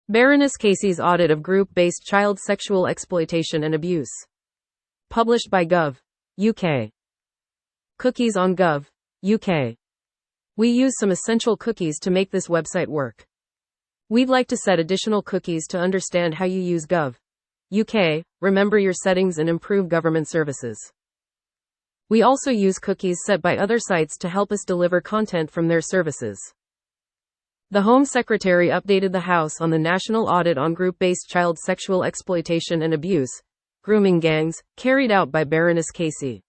Baroness Casey's Audit of Group-Based Child Sexual Exploitation and Abuse. Published by Gov. UK. Cookies on Gov. UK. We use some essential cookies to make this website work. We'd like to set additional cookies to understand how you use Gov. UK, remember your settings and improve government services. We also use cookies set by other sites to help us deliver content from their services. The Home Secretary updated the House on the National Audit on Group-Based Child Sexual Exploitation and Abuse, grooming gangs, carried out by Baroness Casey.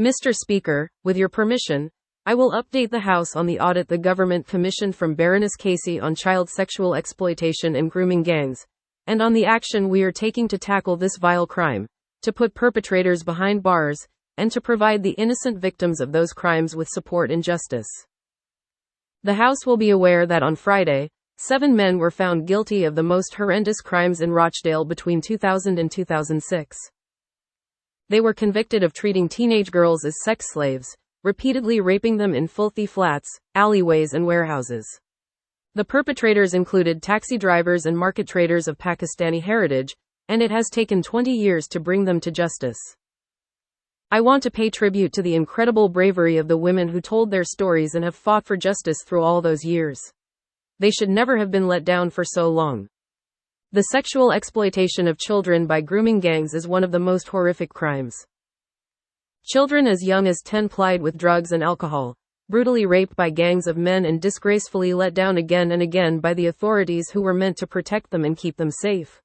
Mr. Speaker, with your permission, I will update the House on the audit the government commissioned from Baroness Casey on child sexual exploitation and grooming gangs, and on the action we are taking to tackle this vile crime, to put perpetrators behind bars, and to provide the innocent victims of those crimes with support and justice. The House will be aware that on Friday, 7 men were found guilty of the most horrendous crimes in Rochdale between 2000 and 2006. They were convicted of treating teenage girls as sex slaves, repeatedly raping them in filthy flats, alleyways and warehouses. The perpetrators included taxi drivers and market traders of Pakistani heritage, and it has taken 20 years to bring them to justice. I want to pay tribute to the incredible bravery of the women who told their stories and have fought for justice through all those years. They should never have been let down for so long. The sexual exploitation of children by grooming gangs is one of the most horrific crimes. Children as young as 10 plied with drugs and alcohol, brutally raped by gangs of men and disgracefully let down again and again by the authorities who were meant to protect them and keep them safe.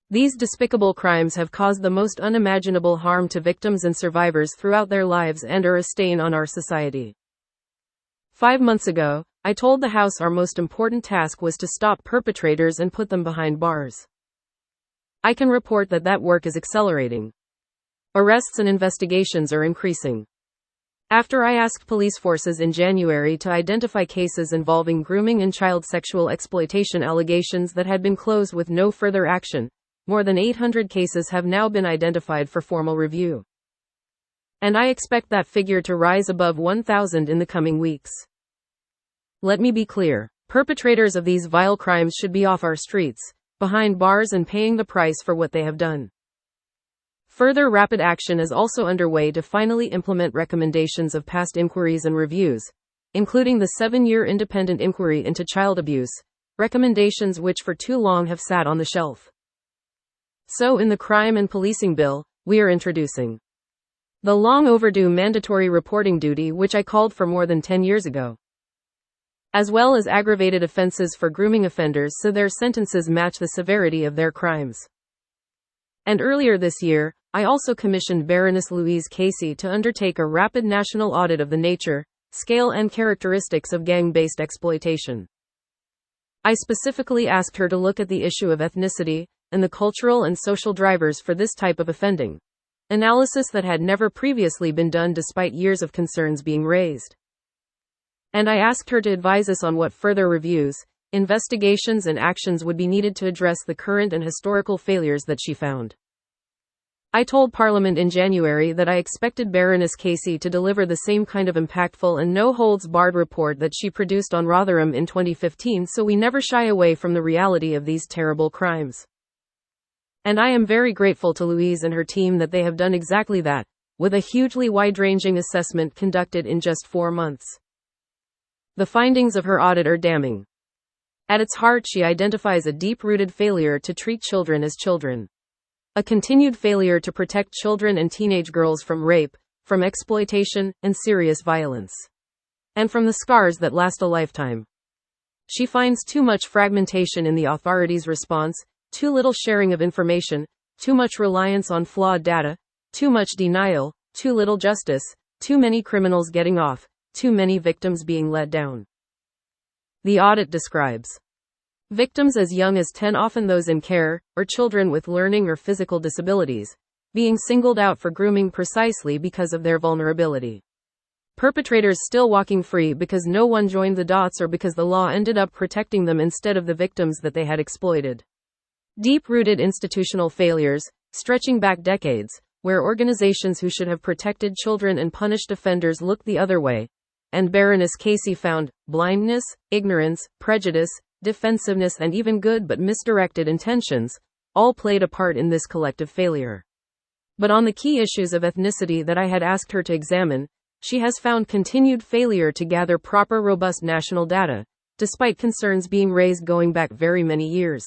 These despicable crimes have caused the most unimaginable harm to victims and survivors throughout their lives and are a stain on our society. 5 months ago, I told the House our most important task was to stop perpetrators and put them behind bars. I can report that that work is accelerating. Arrests and investigations are increasing. After I asked police forces in January to identify cases involving grooming and child sexual exploitation allegations that had been closed with no further action, more than 800 cases have now been identified for formal review. And I expect that figure to rise above 1,000 in the coming weeks. Let me be clear, perpetrators of these vile crimes should be off our streets, behind bars and paying the price for what they have done. Further rapid action is also underway to finally implement recommendations of past inquiries and reviews, including the 7-year independent inquiry into child abuse, recommendations which for too long have sat on the shelf. So in the Crime and Policing Bill, we are introducing the long overdue mandatory reporting duty which I called for more than 10 years ago, as well as aggravated offenses for grooming offenders so their sentences match the severity of their crimes. And earlier this year, I also commissioned Baroness Louise Casey to undertake a rapid national audit of the nature, scale and characteristics of gang-based exploitation. I specifically asked her to look at the issue of ethnicity, and the cultural and social drivers for this type of offending. Analysis that had never previously been done despite years of concerns being raised. And I asked her to advise us on what further reviews, investigations and actions would be needed to address the current and historical failures that she found. I told Parliament in January that I expected Baroness Casey to deliver the same kind of impactful and no-holds-barred report that she produced on Rotherham in 2015, so we never shy away from the reality of these terrible crimes. And I am very grateful to Louise and her team that they have done exactly that, with a hugely wide-ranging assessment conducted in just 4 months. The findings of her audit are damning. At its heart, she identifies a deep-rooted failure to treat children as children. A continued failure to protect children and teenage girls from rape, from exploitation, and serious violence. And from the scars that last a lifetime. She finds too much fragmentation in the authorities' response, too little sharing of information, too much reliance on flawed data, too much denial, too little justice, too many criminals getting off, too many victims being let down. The audit describes victims as young as 10, often those in care, or children with learning or physical disabilities, being singled out for grooming precisely because of their vulnerability. Perpetrators still walking free because no one joined the dots or because the law ended up protecting them instead of the victims that they had exploited. Deep-rooted institutional failures, stretching back decades, where organizations who should have protected children and punished offenders looked the other way. And Baroness Casey found blindness, ignorance, prejudice, defensiveness, and even good but misdirected intentions, all played a part in this collective failure. But on the key issues of ethnicity that I had asked her to examine, she has found continued failure to gather proper, robust national data, despite concerns being raised going back very many years.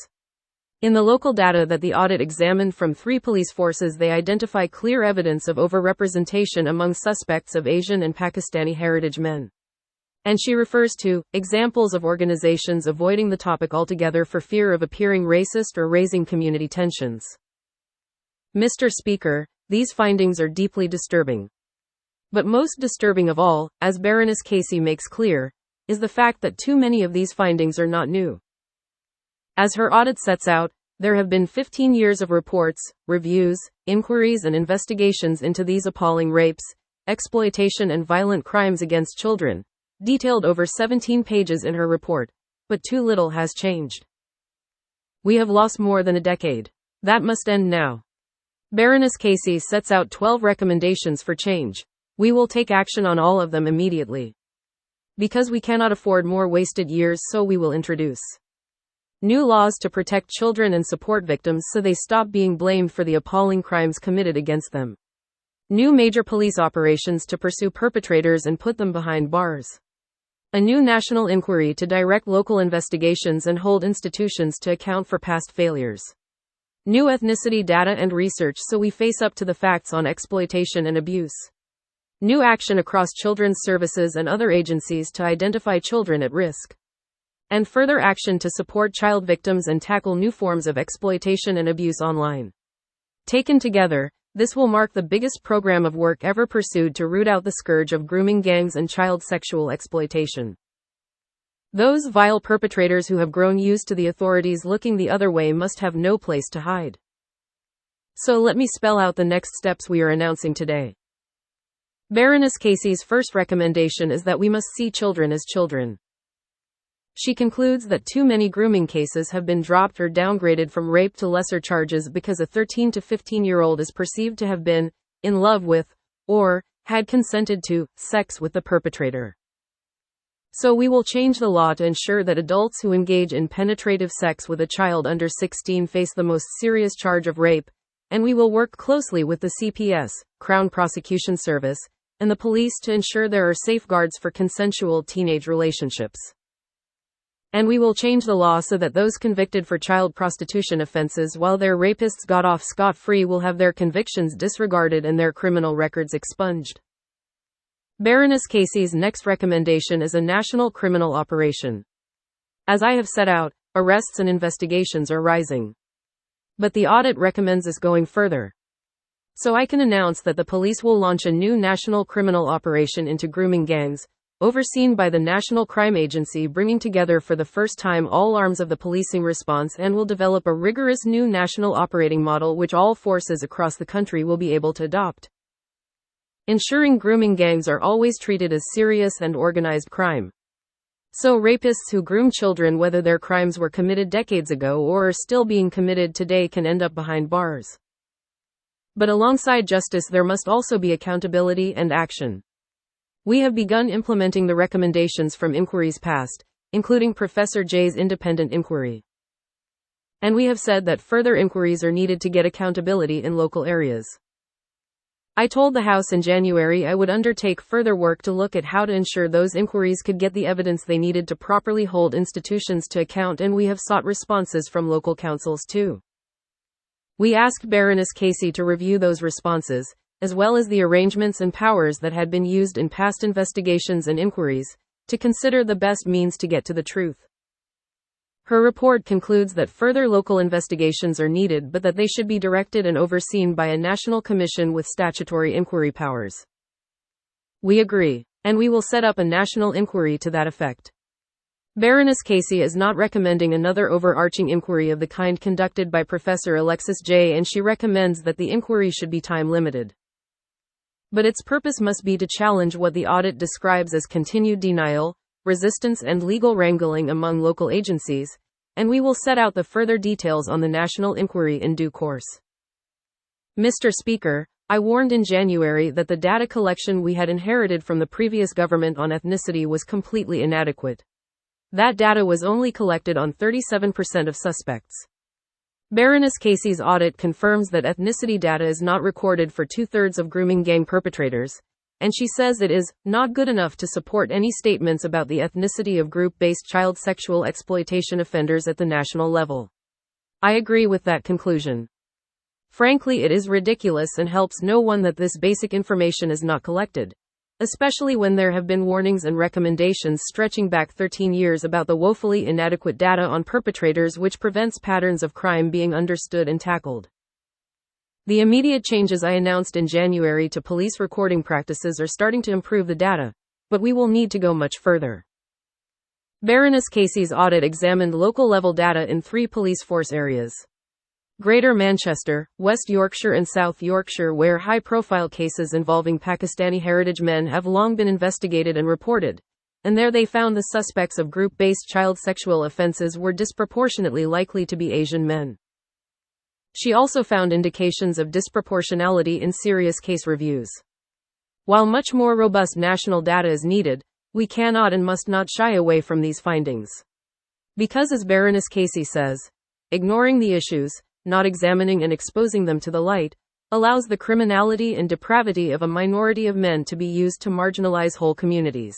In the local data that the audit examined from 3 police forces, they identify clear evidence of overrepresentation among suspects of Asian and Pakistani heritage men. And she refers to examples of organizations avoiding the topic altogether for fear of appearing racist or raising community tensions. Mr. Speaker, these findings are deeply disturbing. But most disturbing of all, as Baroness Casey makes clear, is the fact that too many of these findings are not new. As her audit sets out, there have been 15 years of reports, reviews, inquiries, and investigations into these appalling rapes, exploitation, and violent crimes against children, detailed over 17 pages in her report, but too little has changed. We have lost more than a decade. That must end now. Baroness Casey sets out 12 recommendations for change. We will take action on all of them immediately. Because we cannot afford more wasted years, so we will introduce new laws to protect children and support victims so they stop being blamed for the appalling crimes committed against them. New major police operations to pursue perpetrators and put them behind bars. A new national inquiry to direct local investigations and hold institutions to account for past failures. New ethnicity data and research so we face up to the facts on exploitation and abuse. New action across children's services and other agencies to identify children at risk. And further action to support child victims and tackle new forms of exploitation and abuse online. Taken together, this will mark the biggest program of work ever pursued to root out the scourge of grooming gangs and child sexual exploitation. Those vile perpetrators who have grown used to the authorities looking the other way must have no place to hide. So let me spell out the next steps we are announcing today. Baroness Casey's first recommendation is that we must see children as children. She concludes that too many grooming cases have been dropped or downgraded from rape to lesser charges because a 13 to 15-year-old is perceived to have been in love with, or had consented to, sex with the perpetrator. So we will change the law to ensure that adults who engage in penetrative sex with a child under 16 face the most serious charge of rape, and we will work closely with the CPS, Crown Prosecution Service, and the police to ensure there are safeguards for consensual teenage relationships. And we will change the law so that those convicted for child prostitution offenses while their rapists got off scot-free will have their convictions disregarded and their criminal records expunged. Baroness Casey's next recommendation is a national criminal operation. As I have set out, arrests and investigations are rising. But the audit recommends us going further. So I can announce that the police will launch a new national criminal operation into grooming gangs, overseen by the National Crime Agency, bringing together for the first time all arms of the policing response, and will develop a rigorous new national operating model which all forces across the country will be able to adopt. Ensuring grooming gangs are always treated as serious and organized crime. So rapists who groom children, whether their crimes were committed decades ago or are still being committed today, can end up behind bars. But alongside justice, there must also be accountability and action. We have begun implementing the recommendations from inquiries past, including Professor Jay's independent inquiry. And we have said that further inquiries are needed to get accountability in local areas. I told the House in January I would undertake further work to look at how to ensure those inquiries could get the evidence they needed to properly hold institutions to account, and we have sought responses from local councils too. We asked Baroness Casey to review those responses, as well as the arrangements and powers that had been used in past investigations and inquiries, to consider the best means to get to the truth. Her report concludes that further local investigations are needed, but that they should be directed and overseen by a national commission with statutory inquiry powers. We agree, and we will set up a national inquiry to that effect. Baroness Casey is not recommending another overarching inquiry of the kind conducted by Professor Alexis Jay, and she recommends that the inquiry should be time-limited. But its purpose must be to challenge what the audit describes as continued denial, resistance, and legal wrangling among local agencies, and we will set out the further details on the national inquiry in due course. Mr. Speaker, I warned in January that the data collection we had inherited from the previous government on ethnicity was completely inadequate. That data was only collected on 37% of suspects. Baroness Casey's audit confirms that ethnicity data is not recorded for 2/3 of grooming gang perpetrators, and she says it is not good enough to support any statements about the ethnicity of group-based child sexual exploitation offenders at the national level. I agree with that conclusion. Frankly, it is ridiculous and helps no one that this basic information is not collected, especially when there have been warnings and recommendations stretching back 13 years about the woefully inadequate data on perpetrators, which prevents patterns of crime being understood and tackled. The immediate changes I announced in January to police recording practices are starting to improve the data, but we will need to go much further. Baroness Casey's audit examined local-level data in 3 police force areas: Greater Manchester, West Yorkshire and South Yorkshire, where high-profile cases involving Pakistani heritage men have long been investigated and reported, and there they found the suspects of group-based child sexual offences were disproportionately likely to be Asian men. She also found indications of disproportionality in serious case reviews. While much more robust national data is needed, we cannot and must not shy away from these findings. Because, as Baroness Casey says, ignoring the issues, not examining and exposing them to the light, allows the criminality and depravity of a minority of men to be used to marginalize whole communities.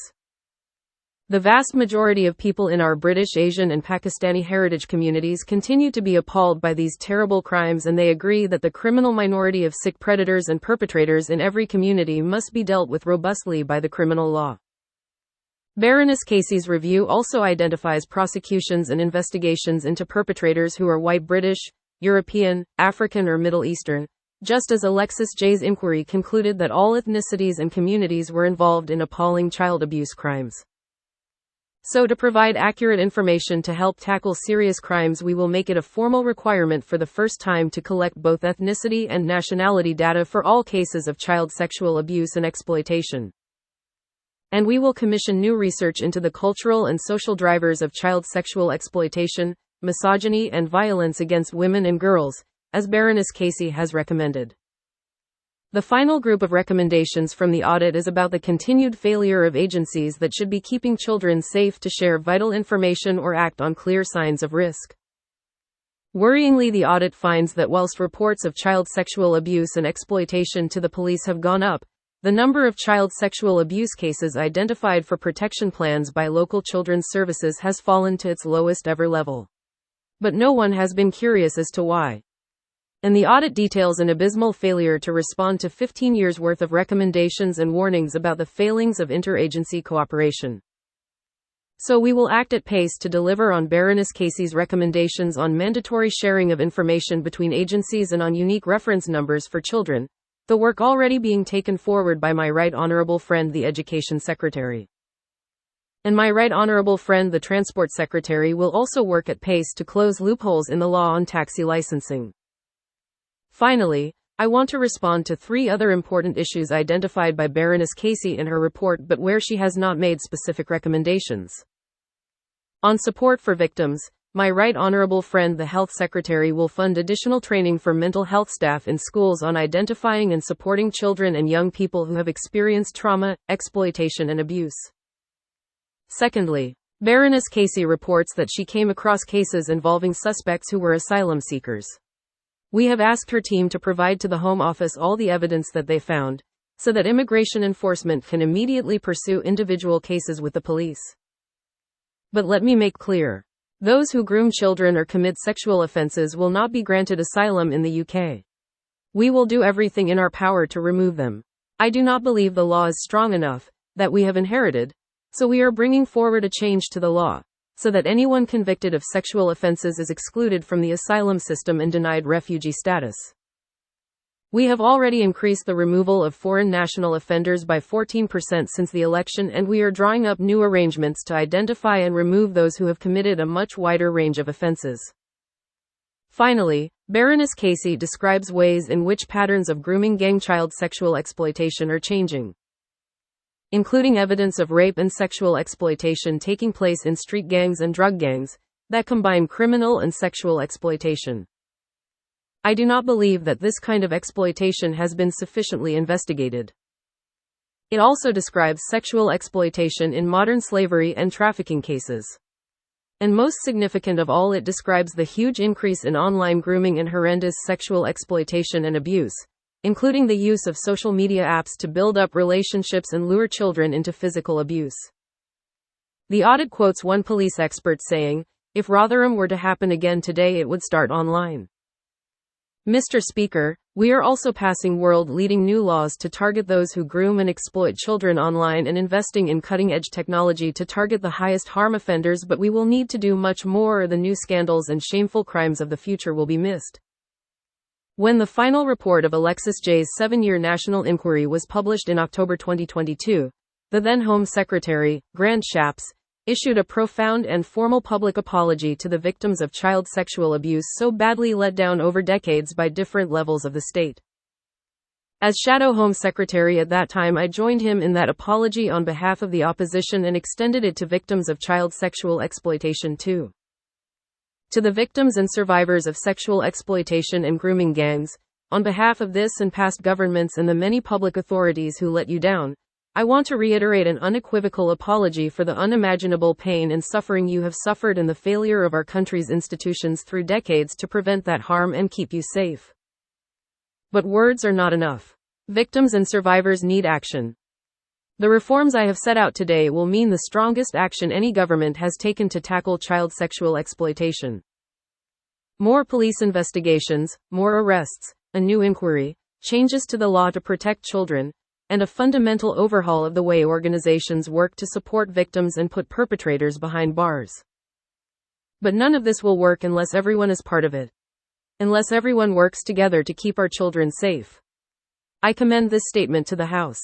The vast majority of people in our British, Asian and Pakistani heritage communities continue to be appalled by these terrible crimes, and they agree that the criminal minority of sick predators and perpetrators in every community must be dealt with robustly by the criminal law. Baroness Casey's review also identifies prosecutions and investigations into perpetrators who are white British, European, African or Middle Eastern, just as Alexis J's inquiry concluded that all ethnicities and communities were involved in appalling child abuse crimes. So, to provide accurate information to help tackle serious crimes, we will make it a formal requirement for the first time to collect both ethnicity and nationality data for all cases of child sexual abuse and exploitation. And we will commission new research into the cultural and social drivers of child sexual exploitation, misogyny and violence against women and girls, as Baroness Casey has recommended. The final group of recommendations from the audit is about the continued failure of agencies that should be keeping children safe to share vital information or act on clear signs of risk. Worryingly, the audit finds that whilst reports of child sexual abuse and exploitation to the police have gone up, the number of child sexual abuse cases identified for protection plans by local children's services has fallen to its lowest ever level. But no one has been curious as to why. And the audit details an abysmal failure to respond to 15 years' worth of recommendations and warnings about the failings of interagency cooperation. So we will act at pace to deliver on Baroness Casey's recommendations on mandatory sharing of information between agencies and on unique reference numbers for children, the work already being taken forward by my Right Honourable friend the Education Secretary. And my Right Honourable friend the Transport Secretary will also work at pace to close loopholes in the law on taxi licensing. Finally, I want to respond to 3 other important issues identified by Baroness Casey in her report but where she has not made specific recommendations. On support for victims, my Right Honourable friend the Health Secretary will fund additional training for mental health staff in schools on identifying and supporting children and young people who have experienced trauma, exploitation and abuse. Secondly, Baroness Casey reports that she came across cases involving suspects who were asylum seekers. We have asked her team to provide to the Home Office all the evidence that they found, so that immigration enforcement can immediately pursue individual cases with the police. But let me make clear, those who groom children or commit sexual offences will not be granted asylum in the UK. We will do everything in our power to remove them. I do not believe the law is strong enough, that we have inherited, so we are bringing forward a change to the law, so that anyone convicted of sexual offences is excluded from the asylum system and denied refugee status. We have already increased the removal of foreign national offenders by 14% since the election, and we are drawing up new arrangements to identify and remove those who have committed a much wider range of offences. Finally, Baroness Casey describes ways in which patterns of grooming gang child sexual exploitation are changing, including evidence of rape and sexual exploitation taking place in street gangs and drug gangs that combine criminal and sexual exploitation. I do not believe that this kind of exploitation has been sufficiently investigated. It also describes sexual exploitation in modern slavery and trafficking cases. And most significant of all, it describes the huge increase in online grooming and horrendous sexual exploitation and abuse, including the use of social media apps to build up relationships and lure children into physical abuse. The audit quotes one police expert saying, "If Rotherham were to happen again today, it would start online." Mr. Speaker, we are also passing world-leading new laws to target those who groom and exploit children online and investing in cutting-edge technology to target the highest harm offenders, but we will need to do much more or the new scandals and shameful crimes of the future will be missed. When the final report of Alexis J's 7-year national inquiry was published in October 2022, the then Home Secretary, Grant Shapps, issued a profound and formal public apology to the victims of child sexual abuse so badly let down over decades by different levels of the state. As Shadow Home Secretary at that time, I joined him in that apology on behalf of the opposition and extended it to victims of child sexual exploitation too. To the victims and survivors of sexual exploitation and grooming gangs, on behalf of this and past governments and the many public authorities who let you down, I want to reiterate an unequivocal apology for the unimaginable pain and suffering you have suffered and the failure of our country's institutions through decades to prevent that harm and keep you safe. But words are not enough. Victims and survivors need action. The reforms I have set out today will mean the strongest action any government has taken to tackle child sexual exploitation. More police investigations, more arrests, a new inquiry, changes to the law to protect children, and a fundamental overhaul of the way organizations work to support victims and put perpetrators behind bars. But none of this will work unless everyone is part of it. Unless everyone works together to keep our children safe. I commend this statement to the House.